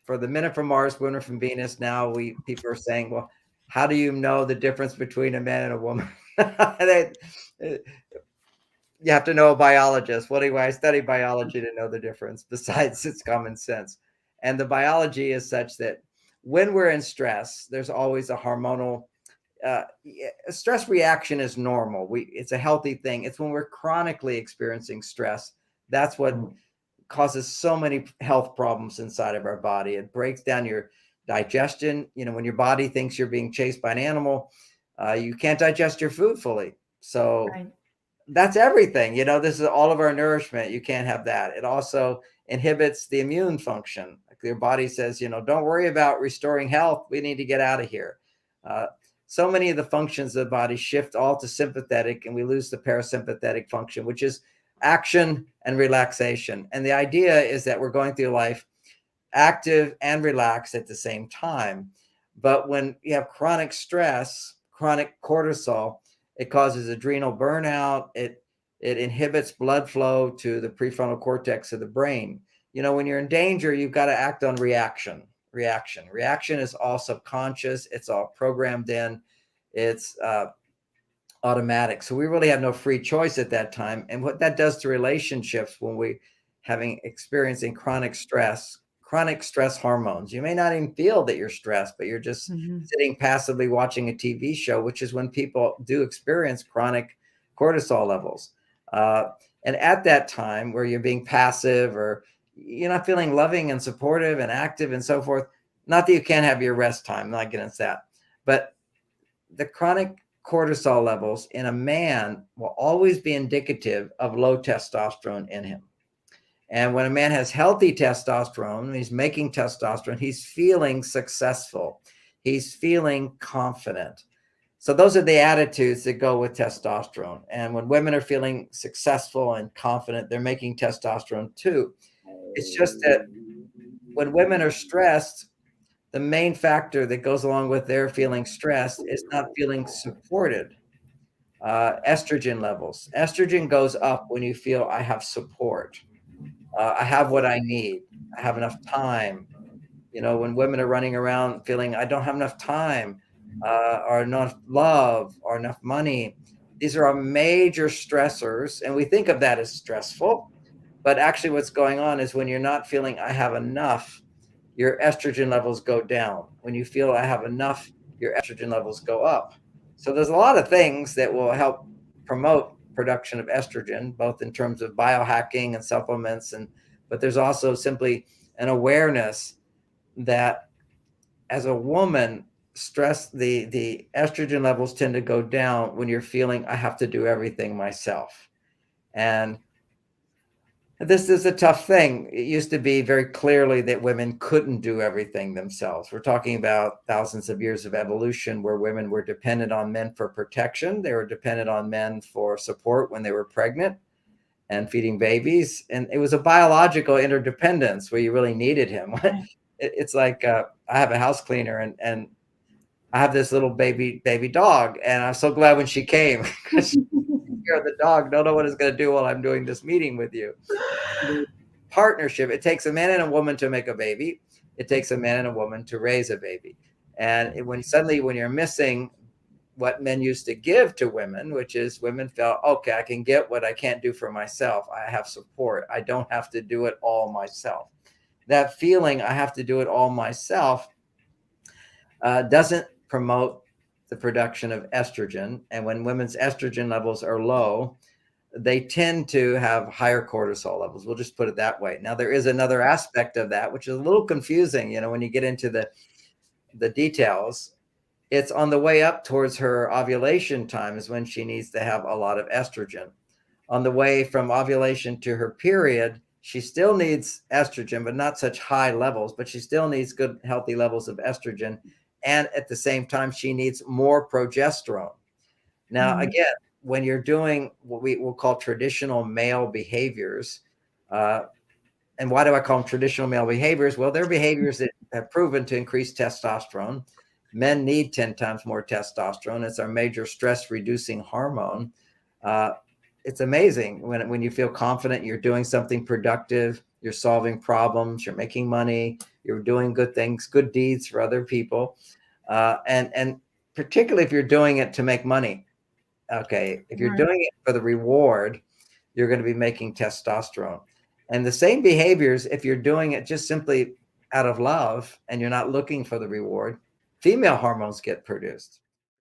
for the men are from Mars, women are from Venus. Now people are saying, well, how do you know the difference between a man and a woman? You have to know a biologist. Well, anyway, I study biology to know the difference. Besides, it's common sense. And the biology is such that when we're in stress, there's always a hormonal a stress reaction is normal. It's a healthy thing. It's when we're chronically experiencing stress, that's what causes so many health problems inside of our body. It breaks down your digestion. When your body thinks you're being chased by an animal, you can't digest your food fully. So Right. that's everything. This is all of our nourishment. You can't have that. It also inhibits the immune function. Like your body says, don't worry about restoring health. We need to get out of here. So many of the functions of the body shift all to sympathetic, and we lose the parasympathetic function, which is action and relaxation. And the idea is that we're going through life active and relaxed at the same time. But when you have chronic stress, chronic cortisol, it causes adrenal burnout. It inhibits blood flow to the prefrontal cortex of the brain. When you're in danger, you've got to act on reaction. Reaction is all subconscious. It's all programmed in. It's automatic. So we really have no free choice at that time. And what that does to relationships when we experiencing chronic stress hormones. You may not even feel that you're stressed, but you're just sitting passively watching a TV show, which is when people do experience chronic cortisol levels. And at that time where you're being passive or you're not feeling loving and supportive and active and so forth, not that you can't have your rest time, I'm not getting into that, but the chronic cortisol levels in a man will always be indicative of low testosterone in him. And when a man has healthy testosterone, he's making testosterone, he's feeling successful, he's feeling confident. So those are the attitudes that go with testosterone. And when women are feeling successful and confident, they're making testosterone too. It's just that when women are stressed, the main factor that goes along with their feeling stressed is not feeling supported. Estrogen levels. Estrogen goes up when you feel I have support. I have what I need. I have enough time. When women are running around feeling I don't have enough time, or enough love, or enough money, these are our major stressors. And we think of that as stressful. But actually what's going on is when you're not feeling I have enough, your estrogen levels go down. When you feel I have enough, your estrogen levels go up. So there's a lot of things that will help promote production of estrogen, both in terms of biohacking and supplements, but there's also simply an awareness that as a woman, stress, the estrogen levels tend to go down when you're feeling I have to do everything myself. And this is a tough thing. It used to be very clearly that women couldn't do everything themselves. We're talking about thousands of years of evolution where women were dependent on men for protection. They were dependent on men for support when they were pregnant and feeding babies. And it was a biological interdependence where you really needed him. It's like I have a house cleaner and I have this little baby dog. And I'm so glad when she came because the dog don't know what it's going to do while I'm doing this meeting with you. Partnership. It takes a man and a woman to make a baby. It takes a man and a woman to raise a baby. And when you're missing what men used to give to women, which is women felt, okay, I can get what I can't do for myself. I have support. I don't have to do it all myself. That feeling I have to do it all myself doesn't promote the production of estrogen. And when women's estrogen levels are low, they tend to have higher cortisol levels. We'll just put it that way. Now, there is another aspect of that, which is a little confusing. When you get into the details, it's on the way up towards her ovulation time is when she needs to have a lot of estrogen. On the way from ovulation to her period, she still needs estrogen, but not such high levels, but she still needs good, healthy levels of estrogen. And at the same time, she needs more progesterone. Now, again, when you're doing what we will call traditional male behaviors, and why do I call them traditional male behaviors? Well, they're behaviors that have proven to increase testosterone. Men need 10 times more testosterone. It's our major stress reducing hormone. It's amazing when you feel confident you're doing something productive, you're solving problems, you're making money, you're doing good things, good deeds for other people. And particularly if you're doing it to make money. Okay. If you're Right. doing it for the reward, you're going to be making testosterone. And the same behaviors, if you're doing it just simply out of love and you're not looking for the reward, female hormones get produced.